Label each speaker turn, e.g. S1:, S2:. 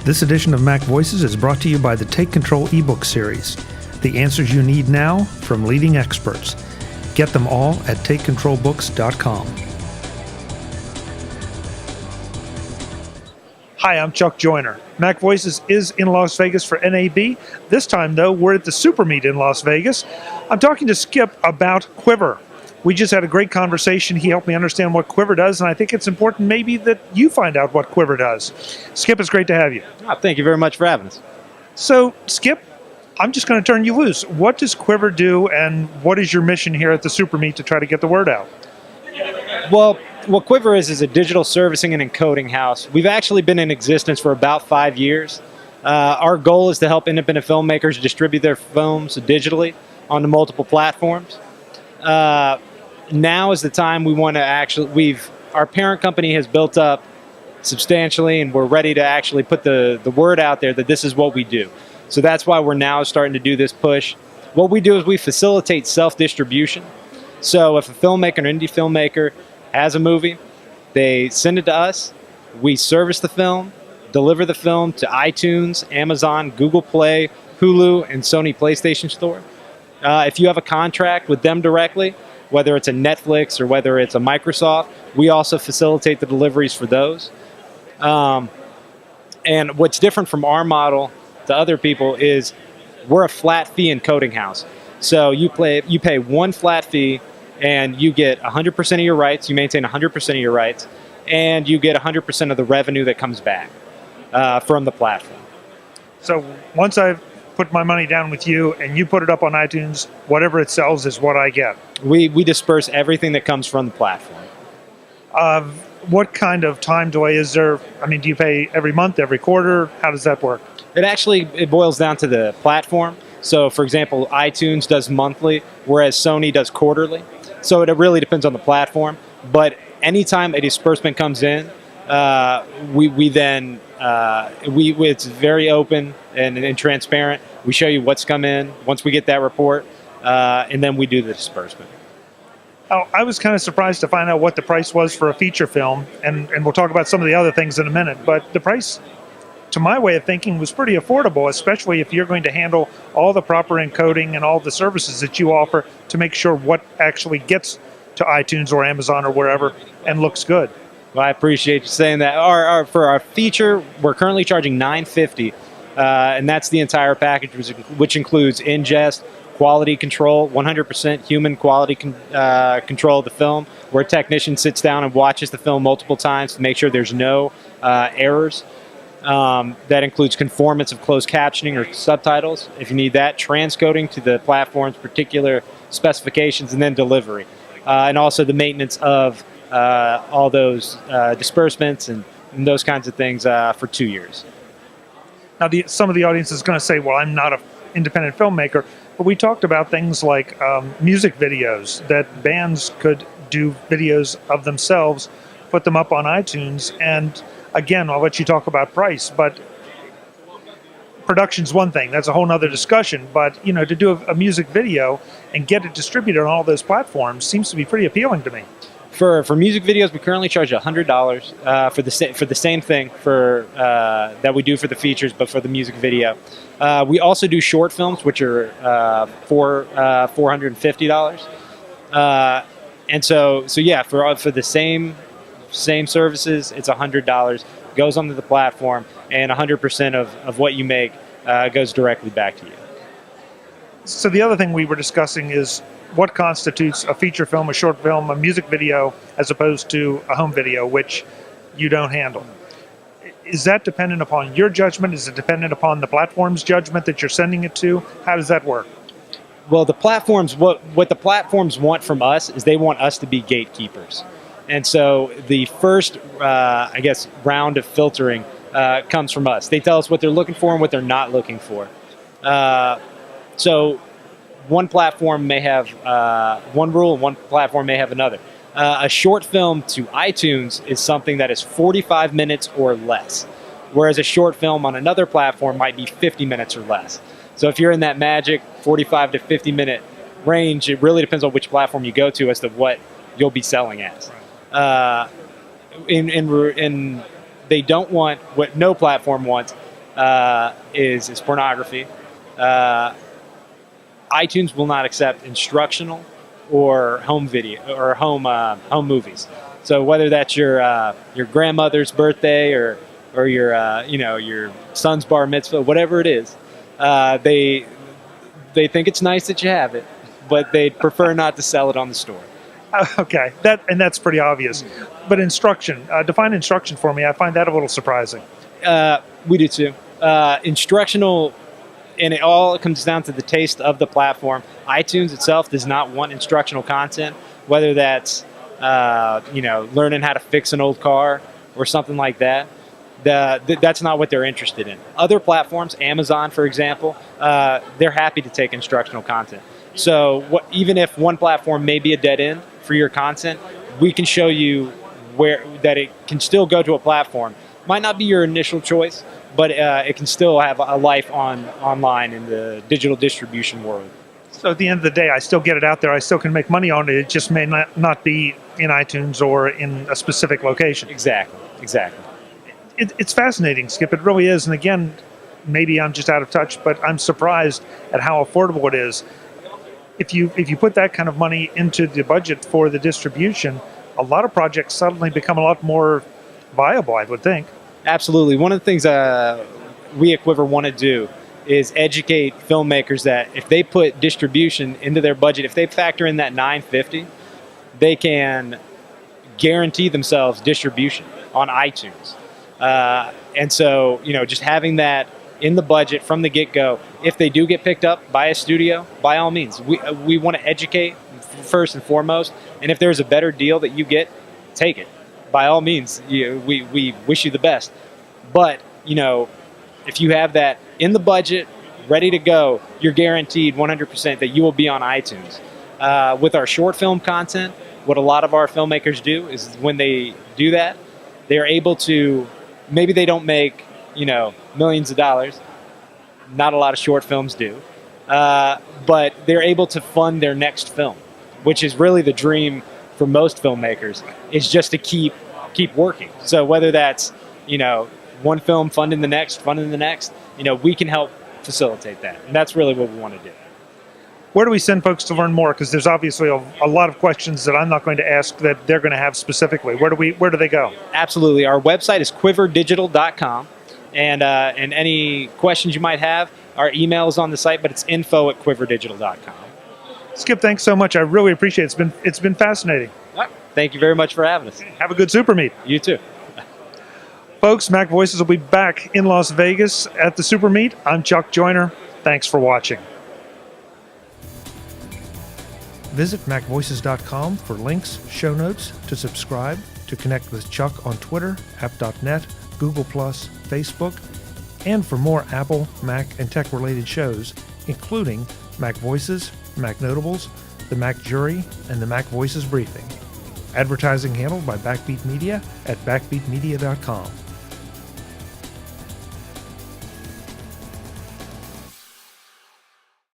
S1: This edition of MacVoices is brought to you by the Take Control ebook series. The answers you need now from leading experts. Get them all at takecontrolbooks.com. Hi, I'm Chuck Joyner. MacVoices is in Las Vegas for NAB. This time, though, we're at the SuperMeet in Las Vegas. I'm talking to Skip about Quiver. We just had a great conversation. He helped me understand what Quiver does, and I think it's important maybe that you find out what Quiver does. Skip, it's great to have you.
S2: Thank you very much for having us.
S1: So, Skip, I'm just going to turn you loose. What does Quiver do, and what is your mission here at the SuperMeet to try to get the word out?
S2: Well, what Quiver is a digital servicing and encoding house. We've actually been in existence for about 5 years. Our goal is to help independent filmmakers distribute their films digitally onto multiple platforms. Now is the time we want to actually, our parent company has built up substantially, and we're ready to actually put the word out there that this is what we do. So that's why we're now starting to do this push. What we do is we facilitate self-distribution. So if a filmmaker, an indie filmmaker, has a movie, they send it to us, we service the film, deliver the film to iTunes, Amazon, Google Play, Hulu, and Sony PlayStation Store. If you have a contract with them directly, whether it's a Netflix or whether it's a Microsoft, we also facilitate the deliveries for those. And what's different from our model to other people is we're a flat fee encoding house. So you pay one flat fee and you get 100% of your rights, you maintain 100% of your rights, and you get 100% of the revenue that comes back from the platform.
S1: So once I've put my money down with you and you put it up on iTunes, whatever it sells is what I get.
S2: We disperse everything that comes from the platform.
S1: What kind of time delay is there? I mean, do you pay every month, every quarter? How does that work?
S2: It boils down to the platform. So, for example, iTunes does monthly, whereas Sony does quarterly. So it really depends on the platform. But anytime a disbursement comes in, it's very open and transparent. We show you what's come in once we get that report, and then we do the disbursement.
S1: Oh, I was kind of surprised to find out what the price was for a feature film, and we'll talk about some of the other things in a minute, but the price, to my way of thinking, was pretty affordable, especially if you're going to handle all the proper encoding and all the services that you offer to make sure what actually gets to iTunes or Amazon or wherever and looks good.
S2: Well, I appreciate you saying that. For our feature, we're currently charging $950, and that's the entire package, which includes ingest, quality control, 100% human quality control of the film, where a technician sits down and watches the film multiple times to make sure there's no errors. That includes conformance of closed captioning or subtitles, if you need that, transcoding to the platform's particular specifications, and then delivery. And also the maintenance of all those disbursements and those kinds of things for 2 years.
S1: Now, some of the audience is going to say, well, I'm not an independent filmmaker, but we talked about things like music videos, that bands could do videos of themselves, put them up on iTunes, and again, I'll let you talk about price, but production's one thing. That's a whole other discussion. But, to do a music video and get it distributed on all those platforms seems to be pretty appealing to me.
S2: For music videos, we currently charge $100 for the same thing that we do for the features, but for the music video. We also do short films, which are $450. And so yeah, for the same services, it's $100, goes onto the platform, and 100% of what you make goes directly back to you.
S1: So the other thing we were discussing is what constitutes a feature film, a short film, a music video, as opposed to a home video, which you don't handle. Is that dependent upon your judgment? Is it dependent upon the platform's judgment that you're sending it to? How does that work?
S2: Well, the platforms, what the platforms want from us is they want us to be gatekeepers. And so the first, round of filtering comes from us. They tell us what they're looking for and what they're not looking for. So one platform may have one rule and one platform may have another. A short film to iTunes is something that is 45 minutes or less, whereas a short film on another platform might be 50 minutes or less. So if you're in that magic 45 to 50 minute range, it really depends on which platform you go to as to what you'll be selling as. And they don't want, what no platform wants is pornography. iTunes will not accept instructional or home video or home movies. So whether that's your grandmother's birthday or your son's bar mitzvah, whatever it is, they think it's nice that you have it, but they'd prefer not to sell it on the store.
S1: Okay, that's pretty obvious. But instruction, define instruction for me. I find that a little surprising.
S2: We do too. Instructional, and it all comes down to the taste of the platform. iTunes itself does not want instructional content, whether that's learning how to fix an old car or something like that. That's not what they're interested in. Other platforms, Amazon, for example, they're happy to take instructional content. So even if one platform may be a dead end for your content, we can show you that it can still go to a platform. Might not be your initial choice, but it can still have a life online in the digital distribution world.
S1: So at the end of the day, I still get it out there. I still can make money on it. It just may not be in iTunes or in a specific location.
S2: Exactly.
S1: It's fascinating, Skip. It really is. And again, maybe I'm just out of touch, but I'm surprised at how affordable it is. If you put that kind of money into the budget for the distribution, a lot of projects suddenly become a lot more viable, I would think.
S2: Absolutely. One of the things we at Quiver want to do is educate filmmakers that if they put distribution into their budget, if they factor in that $9.50, they can guarantee themselves distribution on iTunes. And so, just having that in the budget from the get-go, if they do get picked up by a studio, by all means, we want to educate first and foremost. And if there's a better deal that you get, take it. By all means, we wish you the best. But, if you have that in the budget, ready to go, you're guaranteed 100% that you will be on iTunes. With our short film content, what a lot of our filmmakers do is when they do that, they're able to, maybe they don't make, millions of dollars. Not a lot of short films do. But they're able to fund their next film, which is really the dream for most filmmakers, is just to keep working. So whether that's, one film funding the next, we can help facilitate that. And that's really what we want to do.
S1: Where do we send folks to learn more? Because there's obviously a lot of questions that I'm not going to ask that they're going to have specifically. Where do they go?
S2: Absolutely. Our website is quiverdigital.com. And any questions you might have, our email is on the site, but it's info@quiverdigital.com.
S1: Skip, thanks so much. I really appreciate it. It's been fascinating.
S2: All right. Thank you very much for having us.
S1: Have a good SuperMeet.
S2: You too.
S1: Folks, MacVoices will be back in Las Vegas at the SuperMeet. I'm Chuck Joyner. Thanks for watching. Visit MacVoices.com for links, show notes, to subscribe, to connect with Chuck on Twitter, app.net, Google+, Facebook, and for more Apple, Mac, and tech-related shows, including Mac Voices, Mac Notables, the Mac Jury, and the Mac Voices Briefing. Advertising handled by Backbeat Media at backbeatmedia.com.